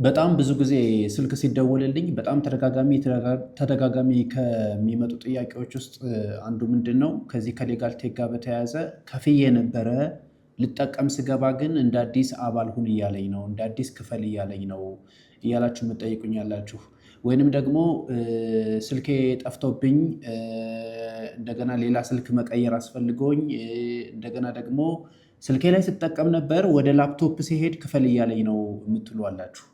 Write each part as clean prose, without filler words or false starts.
በጣም ብዙ ጊዜ ስልክ ሲደወልልኝ በጣም ተደጋጋሚ ከሚመጡ ጥያቄዎች ውስጥ አንዱ ምንድነው ከዚህ ከሌጋል ቴክ ጋር በተያያዘ ከፍዬ ነበረ ልጠቀም ስገባ ግን እንደ አዲስ አባል ሁን እያለኝ ነው፣ እንደ አዲስ ክፈል እያለኝ ነው እያላችሁ የምትጠይቁኝ ያላችሁ፣ ወይንም ደግሞ ስልኬ ጠፍቶብኝ እንደገና ሌላ ስልክ መቀየር አስፈልጎኝ እንደገና ደግሞ ስልኬ ላይ ስጠቀም ነበር ወደ ላፕቶፕ ሲሄድ ክፈል እያለኝ ነው የምትሉ አላችሁ።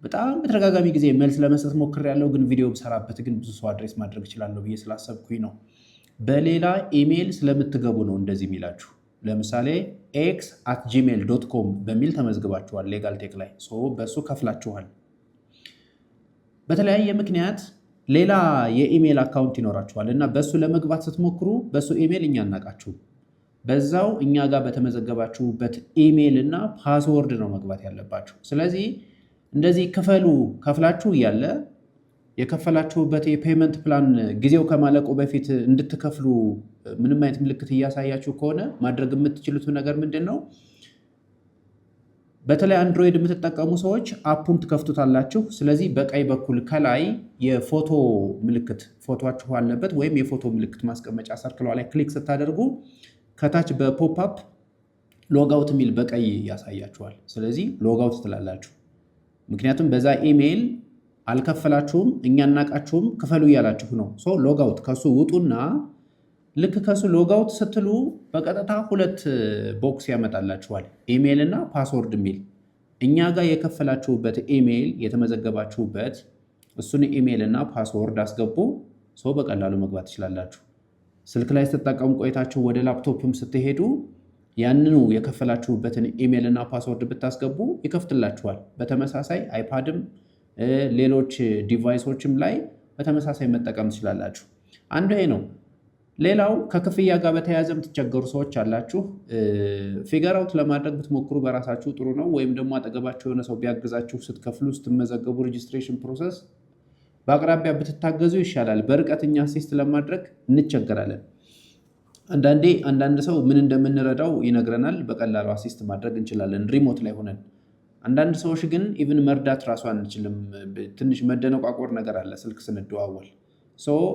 በጣም በተደጋጋሚ ጊዜ መልስ ለመስጠት ሞክሬያለሁ፣ ግን ቪዲዮ ብሰራበት ግን ብዙ ሰው አድሬስ ማድረግ እችላለሁ ብዬ ስላሰብኩኝ ነው። በሌላ ኢሜይል ስለምትገቡ ነው እንደዚህ የሚላችሁ። ለምሳሌ x@gmail.com በሚል ተመዝግባችኋል ሌጋል ቴክ ላይ፣ በሱ ከፍላችኋል። በተለያየ ምክንያት ሌላ የኢሜይል አካውንት ይኖራችኋል እና በሱ ለመግባት ስትሞክሩ በሱ ኢሜይል እኛ አናውቃችሁም። በዛው እኛ ጋር በተመዘገባችሁበት ኢሜይል እና ፓስወርድ ነው መግባት ያለባችሁ። ስለዚህ እንደዚህ ከፍላችሁ እያለ የከፈላችሁበት የፔመንት ፕላን ጊዜው ከማለቁ በፊት እንድትከፍሉ ምንም አይነት ምልክት እያሳያችሁ ከሆነ ማድረግ የምትችሉት ነገር ምንድን ነው? በተለይ አንድሮይድ የምትጠቀሙ ሰዎች አፑን ትከፍቱታላችሁ። ስለዚህ በቀኝ በኩል ከላይ የፎቶ ምልክት ፎቶችሁ አለበት ወይም የፎቶ ምልክት ማስቀመጫ ሰርክሏ ላይ ክሊክ ስታደርጉ ከታች በፖፕአፕ ሎጋውት የሚል በቀይ ያሳያችኋል። ስለዚህ ሎጋውት ትላላችሁ። ምክንያቱም በዛ ኢሜይል አልከፈላችሁም፣ እኛ እናቃችሁም፣ ክፈሉ እያላችሁ ነው። ሎጋውት ከሱ ውጡና ልክ ከሱ ሎጋውት ስትሉ በቀጥታ ሁለት ቦክስ ያመጣላችኋል፣ ኢሜይል እና ፓስወርድ የሚል። እኛ ጋር የከፈላችሁበት ኢሜይል የተመዘገባችሁበት እሱን ኢሜይል እና ፓስወርድ አስገቡ። በቀላሉ መግባት ትችላላችሁ። ስልክ ላይ ስትጠቀሙ ቆይታችሁ ወደ ላፕቶፕም ስትሄዱ ያንኑ የከፈላችሁበትን ኢሜይል እና ፓስወርድ ብታስገቡ ይከፍትላችኋል። በተመሳሳይ አይፓድም ሌሎች ዲቫይሶችም ላይ በተመሳሳይ መጠቀም ትችላላችሁ። አንዱ ይሄ ነው። ሌላው ከክፍያ ጋር በተያያዘ የምትቸገሩ ሰዎች አላችሁ። ፊገር አውት ለማድረግ ብትሞክሩ በራሳችሁ ጥሩ ነው። ወይም ደግሞ አጠገባችሁ የሆነ ሰው ቢያግዛችሁ ስትከፍሉ ስትመዘገቡ ሬጅስትሬሽን ፕሮሰስ በአቅራቢያ ብትታገዙ ይሻላል። በርቀት እኛ አሲስት ለማድረግ እንቸገራለን። አንዳንድ ሰው ምን እንደምንረዳው ይነግረናል። በቀላሉ አሲስት ማድረግ እንችላለን ሪሞት ላይ ሆነን። አንዳንድ ሰዎች ግን ኢቭን መርዳት ራሱ አንችልም። ትንሽ መደነቋቆር ነገር አለ ስልክ ስንደዋወል።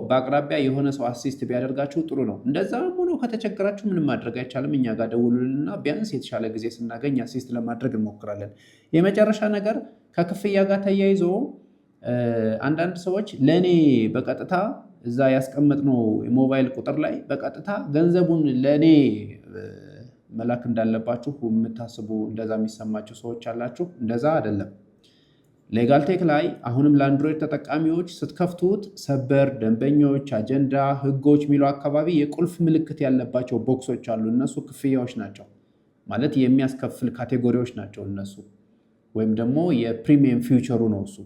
በአቅራቢያ የሆነ ሰው አሲስት ቢያደርጋችሁ ጥሩ ነው። እንደዛም ሆኖ ከተቸገራችሁ ምንም ማድረግ አይቻልም። እኛ ጋር ደውሉልና ቢያንስ የተሻለ ጊዜ ስናገኝ አሲስት ለማድረግ እንሞክራለን። የመጨረሻ ነገር ከክፍያ ጋር ተያይዞ አንዳንድ ሰዎች ለእኔ በቀጥታ እዛ ያስቀመጥነው የሞባይል ቁጥር ላይ በቀጥታ ገንዘቡን ለእኔ መላክ እንዳለባችሁ የምታስቡ እንደዛ የሚሰማችሁ ሰዎች አላችሁ። እንደዛ አይደለም። ሌጋል ቴክ ላይ አሁንም ለአንድሮይድ ተጠቃሚዎች ስትከፍቱት ሰበር፣ ደንበኞች፣ አጀንዳ፣ ህጎች የሚሉ አካባቢ የቁልፍ ምልክት ያለባቸው ቦክሶች አሉ። እነሱ ክፍያዎች ናቸው ማለት የሚያስከፍል ካቴጎሪዎች ናቸው እነሱ፣ ወይም ደግሞ የፕሪሚየም ፊውቸሩ ነው እሱ።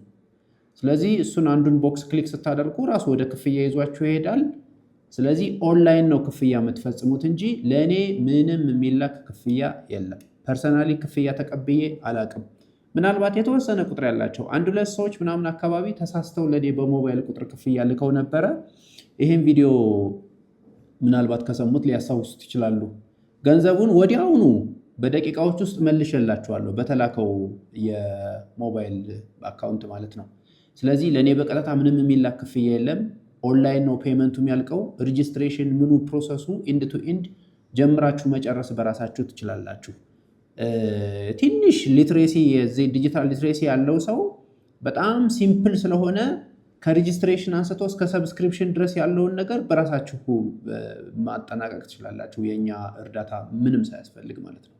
ስለዚህ እሱን አንዱን ቦክስ ክሊክ ስታደርጉ ራሱ ወደ ክፍያ ይዟችሁ ይሄዳል። ስለዚህ ኦንላይን ነው ክፍያ የምትፈጽሙት እንጂ ለእኔ ምንም የሚላክ ክፍያ የለም። ፐርሰናሊ ክፍያ ተቀብዬ አላቅም። ምናልባት የተወሰነ ቁጥር ያላቸው 1-2 ሰዎች ምናምን አካባቢ ተሳስተው ለእኔ በሞባይል ቁጥር ክፍያ ልከው ነበረ። ይህን ቪዲዮ ምናልባት ከሰሙት ሊያስታውሱት ይችላሉ። ገንዘቡን ወዲያውኑ በደቂቃዎች ውስጥ መልሼላችኋለሁ በተላከው የሞባይል አካውንት ማለት ነው። ስለዚህ ለእኔ በቀጥታ ምንም የሚላክ ክፍያ የለም። ኦንላይን ነው ፔመንቱ የሚያልቀው። ሬጅስትሬሽን ምኑ ፕሮሰሱ ኢንድ ቱ ኢንድ ጀምራችሁ መጨረስ በራሳችሁ ትችላላችሁ። ትንሽ ሊትሬሲ ዲጂታል ሊትሬሲ ያለው ሰው በጣም ሲምፕል ስለሆነ ከሬጅስትሬሽን አንስቶ እስከ ሰብስክሪፕሽን ድረስ ያለውን ነገር በራሳችሁ ማጠናቀቅ ትችላላችሁ። የእኛ እርዳታ ምንም ሳያስፈልግ ማለት ነው።